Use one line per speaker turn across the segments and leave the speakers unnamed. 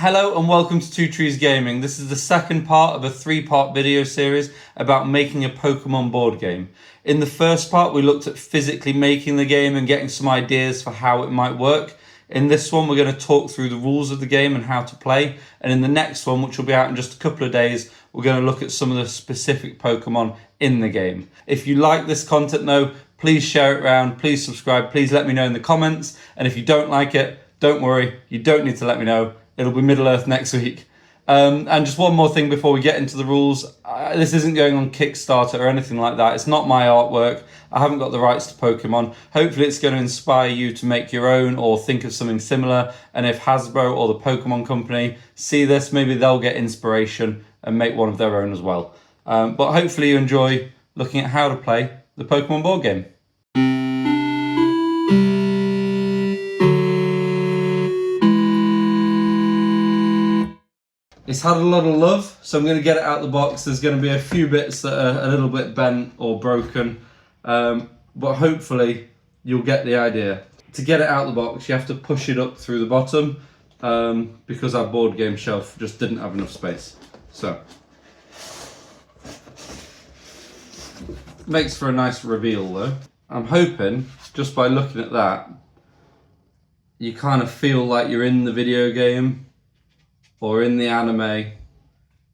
Hello and welcome to Two Trees Gaming. This is the second part of a three-part video series about making a Pokemon board game. In the first part, we looked at physically making the game and getting some ideas for how it might work. In this one, we're going to talk through the rules of the game and how to play. And in the next one, which will be out in just a couple of days, we're going to look at some of the specific Pokemon in the game. If you like this content though, please share it around, please subscribe, please let me know in the comments. And if you don't like it, don't worry, you don't need to let me know. It'll be Middle-earth next week. And just one more thing before we get into the rules. This isn't going on Kickstarter or anything like that. It's not my artwork. I haven't got the rights to Pokemon. Hopefully it's going to inspire you to make your own or think of something similar. And if Hasbro or the Pokemon company see this, maybe they'll get inspiration and make one of their own as well. But hopefully you enjoy looking at how to play the Pokemon board game. It's had a lot of love, so I'm going to get it out of the box. There's going to be a few bits that are a little bit bent or broken, but hopefully you'll get the idea. To get it out of the box, you have to push it up through the bottom because our board game shelf just didn't have enough space. So, makes for a nice reveal though. I'm hoping, just by looking at that, you kind of feel like you're in the video game or in the anime,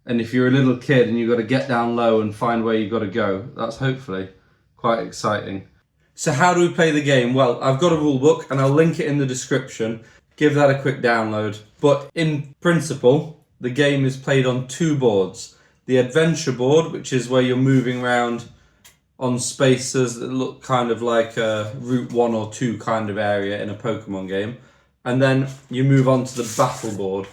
and if you're a little kid and you've got to get down low and find where you've got to go, that's hopefully quite exciting. So how do we play the game? Well, I've got a rule book and I'll link it in the description. Give that a quick download. But in principle, the game is played on two boards. The adventure board, which is where you're moving around on spaces that look kind of like a Route 1 or 2 kind of area in a Pokemon game. And then you move on to the battle board.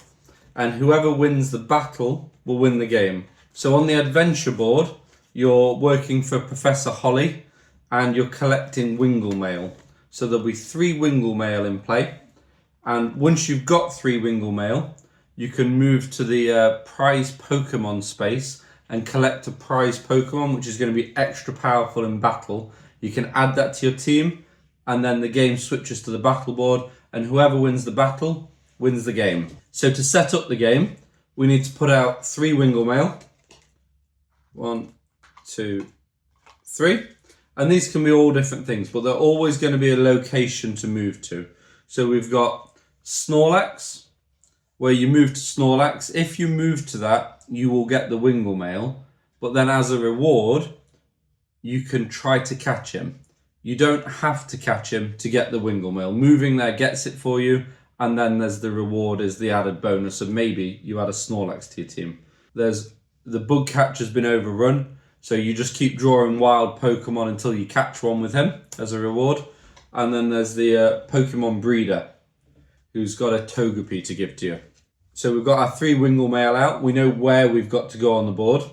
And whoever wins the battle will win the game. So on the adventure board, you're working for Professor Holly and you're collecting Wingull Mail. So there'll be 3 Wingull Mail in play. And once you've got 3 Wingull Mail, you can move to the prize Pokemon space and collect a prize Pokemon, which is going to be extra powerful in battle. You can add that to your team, and then the game switches to the battle board, and whoever wins the battle wins the game. So to set up the game, we need to put out 3 Wingull Mail. 1, 2, 3. And these can be all different things, but they're always going to be a location to move to. So we've got Snorlax, where you move to Snorlax. If you move to that, you will get the Wingull Mail. But then as a reward, you can try to catch him. You don't have to catch him to get the Wingull Mail. Moving there gets it for you. And then there's the reward is the added bonus of maybe you add a Snorlax to your team. There's the bug catch has been overrun, so you just keep drawing wild Pokemon until you catch one with him as a reward. And then there's the Pokemon breeder, who's got a Togepi to give to you. So we've got our 3 Wingull Mail out. We know where we've got to go on the board,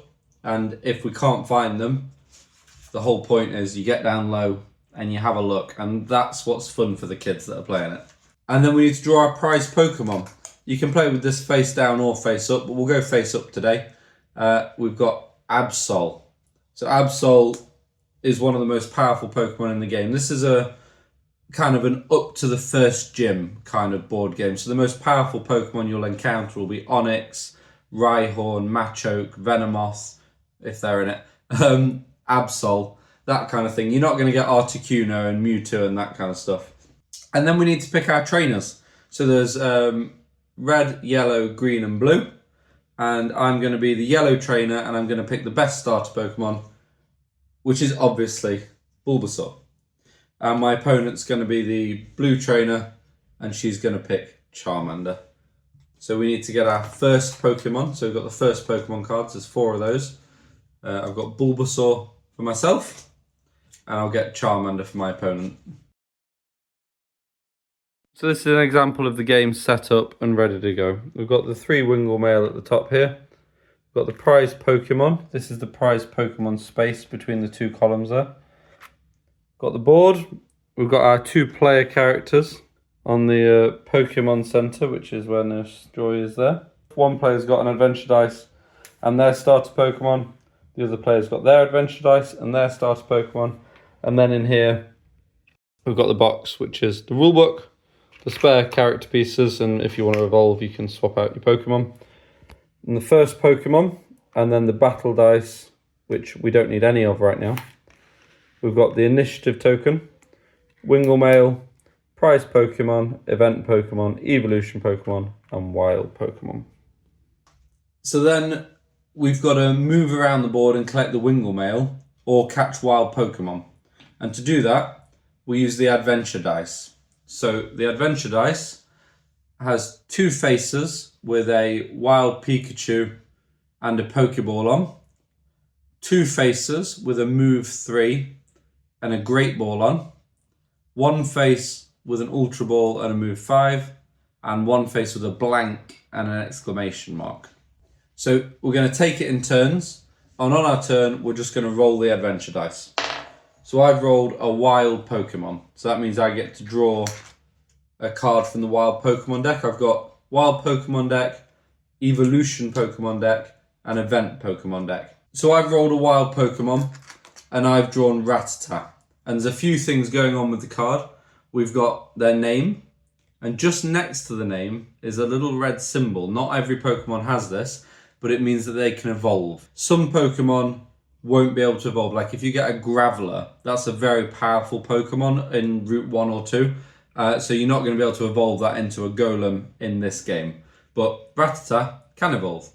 and if we can't find them, the whole point is you get down low and you have a look, and that's what's fun for the kids that are playing it. And then we need to draw our prize Pokemon. You can play with this face down or face up, but we'll go face up today. We've got Absol. So Absol is one of the most powerful Pokemon in the game. This is a kind of an up to the first gym kind of board game. So the most powerful Pokemon you'll encounter will be Onix, Rhyhorn, Machoke, Venomoth, if they're in it, Absol, that kind of thing. You're not going to get Articuno and Mewtwo and that kind of stuff. And then we need to pick our trainers. So there's red, yellow, green and blue. And I'm going to be the yellow trainer and I'm going to pick the best starter Pokemon, which is obviously Bulbasaur. And my opponent's going to be the blue trainer and she's going to pick Charmander. So we need to get our first Pokemon. So we've got the first Pokemon cards. There's 4 of those. I've got Bulbasaur for myself and I'll get Charmander for my opponent. So this is an example of the game set up and ready to go. We've got the 3 Wingull Mail at the top here. We've got the prize Pokemon. This is the prize Pokemon space between the 2 columns there. Got the board. We've got our 2 player characters on the Pokemon Center, which is where Joy is there. One player's got an adventure dice and their starter Pokemon. The other player's got their adventure dice and their starter Pokemon. And then in here, we've got the box, which is the rulebook, the spare character pieces, and if you want to evolve, you can swap out your Pokemon. And the first Pokemon, and then the battle dice, which we don't need any of right now. We've got the initiative token, Wingull Mail, prize Pokemon, event Pokemon, evolution Pokemon, and wild Pokemon. So then we've got to move around the board and collect the Wingull Mail or catch wild Pokemon. And to do that, we use the adventure dice. So the adventure dice has two faces with a wild Pikachu and a Pokeball on, two faces with a move 3 and a Great Ball on, one face with an Ultra Ball and a move 5, and one face with a blank and an exclamation mark. So we're going to take it in turns, and on our turn we're just going to roll the adventure dice. So I've rolled a wild Pokemon, so that means I get to draw a card from the wild Pokemon deck. I've got wild Pokemon deck, evolution Pokemon deck, and event Pokemon deck. So I've rolled a wild Pokemon and I've drawn Rattata. And there's a few things going on with the card. We've got their name, and just next to the name is a little red symbol. Not every Pokemon has this, but it means that they can evolve. Some Pokemon won't be able to evolve. Like if you get a Graveler, that's a very powerful Pokemon in Route 1 or 2. So you're not going to be able to evolve that into a Golem in this game. But Rattata can evolve.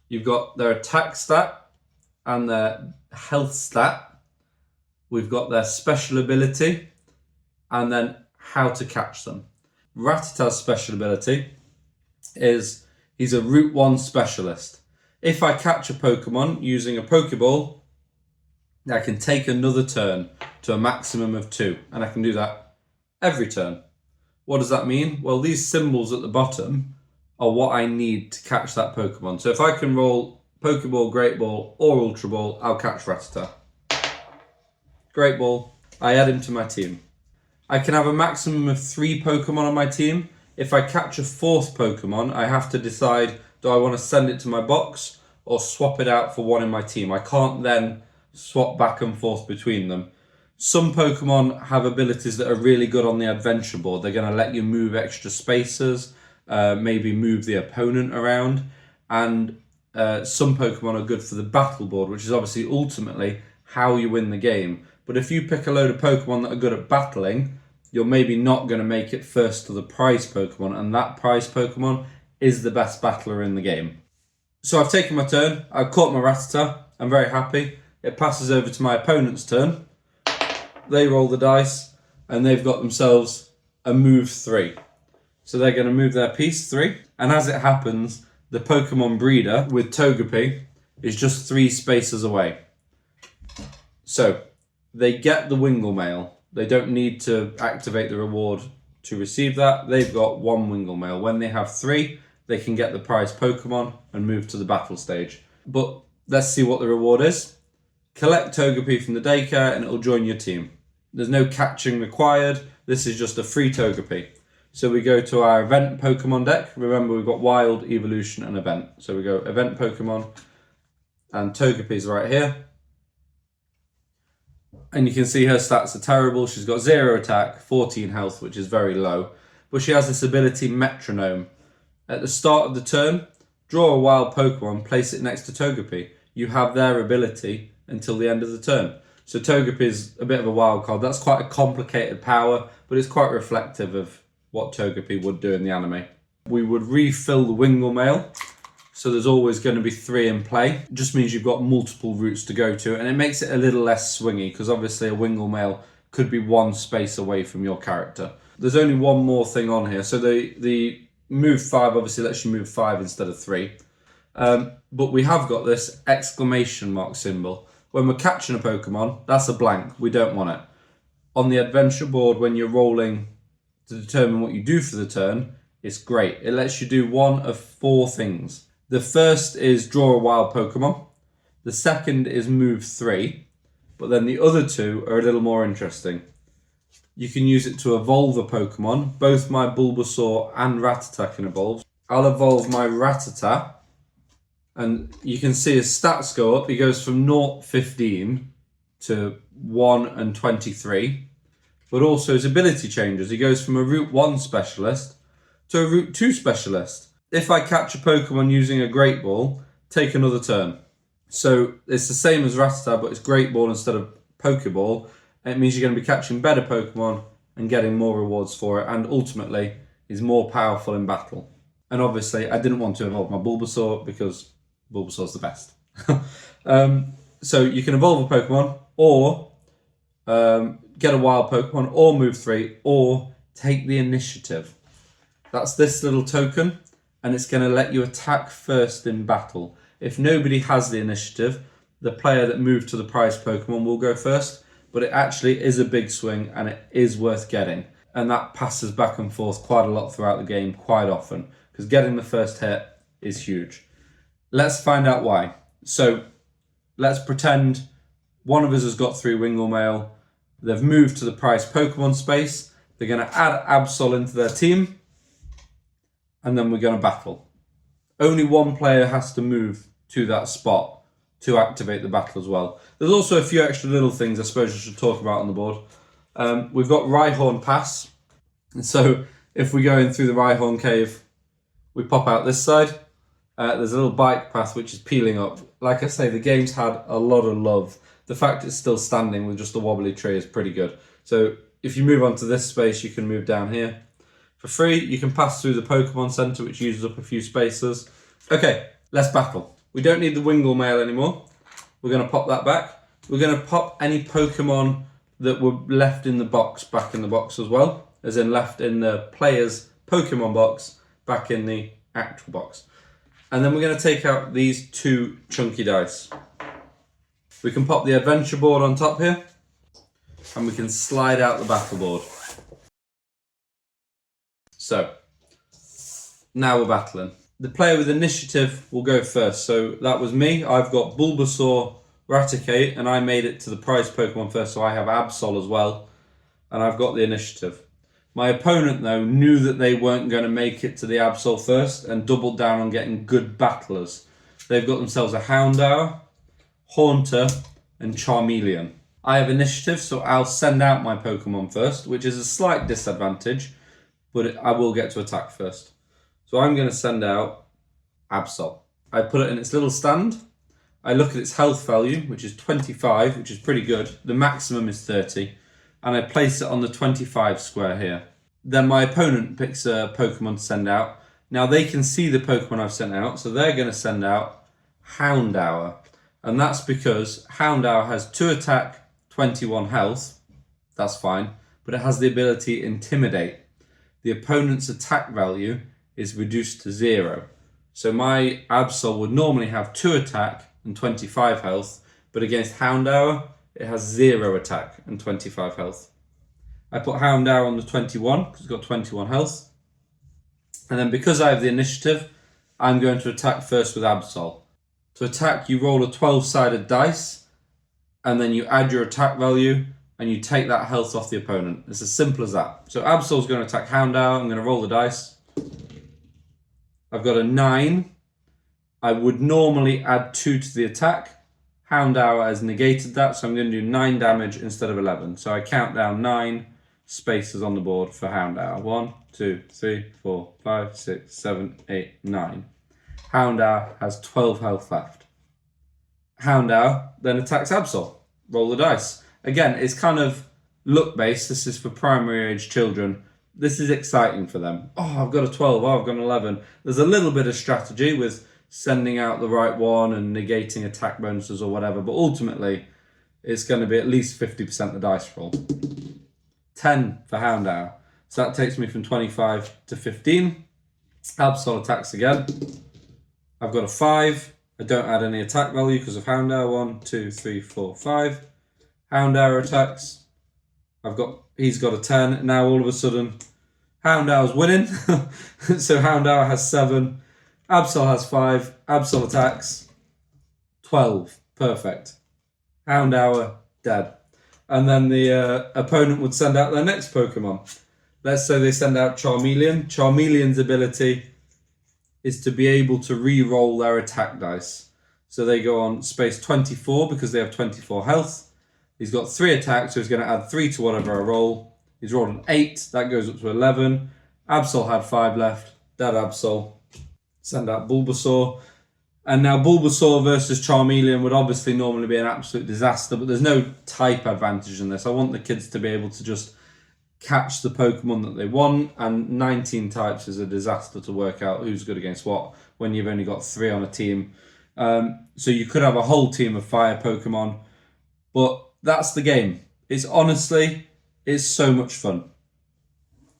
You've got their attack stat and their health stat. We've got their special ability and then how to catch them. Rattata's special ability is he's a Route 1 specialist. If I catch a Pokemon using a Pokeball, I can take another turn to a maximum of 2, and I can do that every turn. What does that mean? Well, these symbols at the bottom are what I need to catch that Pokemon. So if I can roll Pokeball, Great Ball, or Ultra Ball, I'll catch Rattata. Great Ball, I add him to my team. I can have a maximum of 3 Pokemon on my team. If I catch a 4th Pokemon, I have to decide, do I want to send it to my box or swap it out for one in my team? I can't then swap back and forth between them. Some Pokemon have abilities that are really good on the adventure board. They're going to let you move extra spaces, maybe move the opponent around. And some Pokemon are good for the battle board, which is obviously ultimately how you win the game. But if you pick a load of Pokemon that are good at battling, you're maybe not going to make it first to the prize Pokemon, and that prize Pokemon is the best battler in the game. So I've taken my turn, I've caught my Rattata, I'm very happy. It passes over to my opponent's turn. They roll the dice, and they've got themselves a move 3. So they're going to move their piece 3, and as it happens, the Pokemon breeder with Togepi is just 3 spaces away. So they get the Wingull Mail. They don't need to activate the reward to receive that. They've got 1 Wingull Mail. When they have 3, they can get the prize Pokemon and move to the battle stage. But let's see what the reward is. Collect Togepi from the daycare and it'll join your team. There's no catching required. This is just a free Togepi. So we go to our event Pokemon deck. Remember, we've got wild, evolution, and event. So we go event Pokemon, and Togepi's right here. And you can see her stats are terrible. She's got 0 attack, 14 health, which is very low. But she has this ability, Metronome. At the start of the turn, draw a wild Pokemon, place it next to Togepi. You have their ability until the end of the turn. So Togepi is a bit of a wild card. That's quite a complicated power, but it's quite reflective of what Togepi would do in the anime. We would refill the Wingull Mail. So there's always going to be 3 in play. It just means you've got multiple routes to go to, and it makes it a little less swingy because obviously a Wingull Mail could be 1 space away from your character. There's only one more thing on here. So the move 5 obviously lets you move 5 instead of 3. But we have got this exclamation mark symbol. When we're catching a Pokemon, that's a blank. We don't want it. On the adventure board, when you're rolling to determine what you do for the turn, it's great. It lets you do 1 of 4 things. The first is draw a wild Pokemon. The second is move 3. But then the other 2 are a little more interesting. You can use it to evolve a Pokemon. Both my Bulbasaur and Rattata can evolve. I'll evolve my Rattata. And you can see his stats go up. He goes from 0-15 to 1 and 23. but also his ability changes. He goes from a Route 1 specialist to a Route 2 specialist. If I catch a Pokemon using a Great Ball, take another turn. So it's the same as Rattata, but it's Great Ball instead of Pokeball. It means you're going to be catching better Pokemon and getting more rewards for it, and ultimately is more powerful in battle. And obviously, I didn't want to evolve my Bulbasaur because Bulbasaur's the best. So you can evolve a Pokemon, or get a wild Pokemon, or move 3, or take the initiative. That's this little token, and it's going to let you attack first in battle. If nobody has the initiative, the player that moved to the prized Pokemon will go first, but it actually is a big swing, and it is worth getting. And that passes back and forth quite a lot throughout the game, quite often, because getting the first hit is huge. Let's find out why. So let's pretend one of us has got through Wingull Mail. They've moved to the prized Pokemon space. They're going to add Absol into their team. And then we're going to battle. Only one player has to move to that spot to activate the battle as well. There's also a few extra little things I suppose I should talk about on the board. We've got Rhyhorn Pass. And so if we go in through the Rhyhorn Cave, we pop out this side. There's a little bike path which is peeling up. Like I say, the game's had a lot of love. The fact it's still standing with just a wobbly tree is pretty good. So if you move onto this space, you can move down here. For free, you can pass through the Pokemon Center, which uses up a few spaces. Okay, let's battle. We don't need the Wingull Mail anymore. We're going to pop that back. We're going to pop any Pokemon that were left in the box back in the box as well. As in left in the player's Pokemon box back in the actual box. And then we're going to take out these 2 chunky dice. We can pop the adventure board on top here. And we can slide out the battle board. So, now we're battling. The player with initiative will go first. So that was me. I've got Bulbasaur, Raticate, and I made it to the prized Pokemon first, so I have Absol as well. And I've got the initiative. My opponent, though, knew that they weren't going to make it to the Absol first and doubled down on getting good battlers. They've got themselves a Houndour, Haunter, and Charmeleon. I have initiative, so I'll send out my Pokemon first, which is a slight disadvantage, but I will get to attack first. So I'm going to send out Absol. I put it in its little stand. I look at its health value, which is 25, which is pretty good. The maximum is 30. And I place it on the 25 square here. Then my opponent picks a Pokemon to send out. Now they can see the Pokemon I've sent out, so they're going to send out Houndour. And that's because Houndour has 2 attack, 21 health. That's fine. But it has the ability Intimidate. The opponent's attack value is reduced to 0. So my Absol would normally have 2 attack and 25 health, but against Houndour, it has 0 attack and 25 health. I put Houndour on the 21 because it's got 21 health. And then because I have the initiative, I'm going to attack first with Absol. To attack, you roll a 12-sided dice, and then you add your attack value, and you take that health off the opponent. It's as simple as that. So Absol's going to attack Houndour. I'm going to roll the dice. I've got a 9. I would normally add 2 to the attack. Houndour has negated that, so I'm going to do 9 damage instead of 11. So I count down 9 spaces on the board for Houndour. 1, 2, 3, 4, 5, 6, 7, 8, 9. Houndour has 12 health left. Houndour then attacks Absol. Roll the dice. Again, it's kind of luck-based. This is for primary age children. This is exciting for them. Oh, I've got a 12. Oh, I've got an 11. There's a little bit of strategy with sending out the right one and negating attack bonuses or whatever, but ultimately, it's going to be at least 50% the dice roll. 10 for Houndour. So that takes me from 25 to 15. Absol attacks again. I've got a 5. I don't add any attack value because of Houndour. 1, 2, 3, 4, 5. Houndour attacks. He's got a 10. Now all of a sudden, Houndour's winning. So Houndour has 7. Absol has 5. Absol attacks. 12. Perfect. Houndour dead. And then the opponent would send out their next Pokemon. Let's say they send out Charmeleon. Charmeleon's ability is to be able to re-roll their attack dice. So they go on space 24 because they have 24 health. He's got 3 attacks, so he's going to add 3 to whatever I roll. He's rolled an 8. That goes up to 11. Absol had 5 left. Dead Absol. Send out Bulbasaur. And now Bulbasaur versus Charmeleon would obviously normally be an absolute disaster, but there's no type advantage in this. I want the kids to be able to just catch the Pokemon that they want, and 19 types is a disaster to work out who's good against what when you've only got 3 on a team. So you could have a whole team of fire Pokemon, but that's the game. It's so much fun.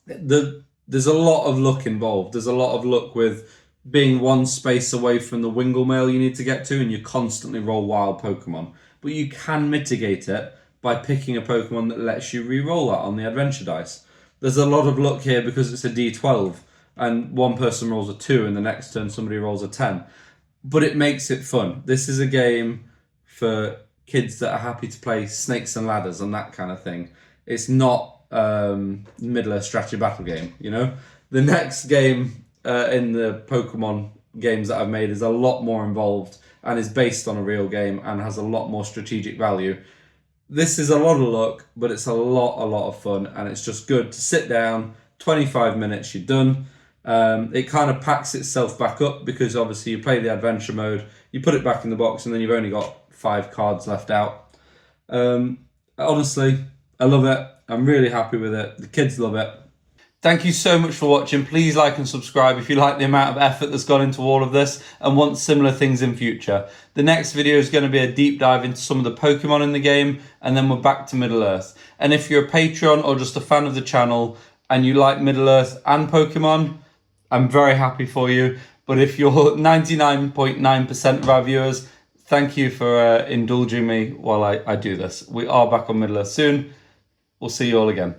There's a lot of luck involved. There's a lot of luck with being one space away from the Wingull Mail you need to get to, and you constantly roll wild Pokemon. But you can mitigate it by picking a Pokemon that lets you re-roll that on the adventure dice. There's a lot of luck here because it's a D12, and one person rolls a 2, and the next turn somebody rolls a 10. But it makes it fun. This is a game for kids that are happy to play snakes and ladders and that kind of thing. It's not Middle-earth strategy battle game, you know? The next game in the Pokemon games that I've made is a lot more involved and is based on a real game and has a lot more strategic value. This is a lot of luck, but it's a lot of fun, and it's just good to sit down, 25 minutes, you're done. It kind of packs itself back up because obviously you play the adventure mode, you put it back in the box, and then you've only got 5 cards left out. Honestly, I love it. I'm really happy with it. The kids love it. Thank you so much for watching. Please like and subscribe if you like the amount of effort that's gone into all of this and want similar things in future. The next video is going to be a deep dive into some of the Pokemon in the game, and then we're back to Middle-earth. And if you're a Patreon or just a fan of the channel and you like Middle-earth and Pokemon, I'm very happy for you. But if you're 99.9% of our viewers, thank you for indulging me while I do this. We are back on Middle-earth soon. We'll see you all again.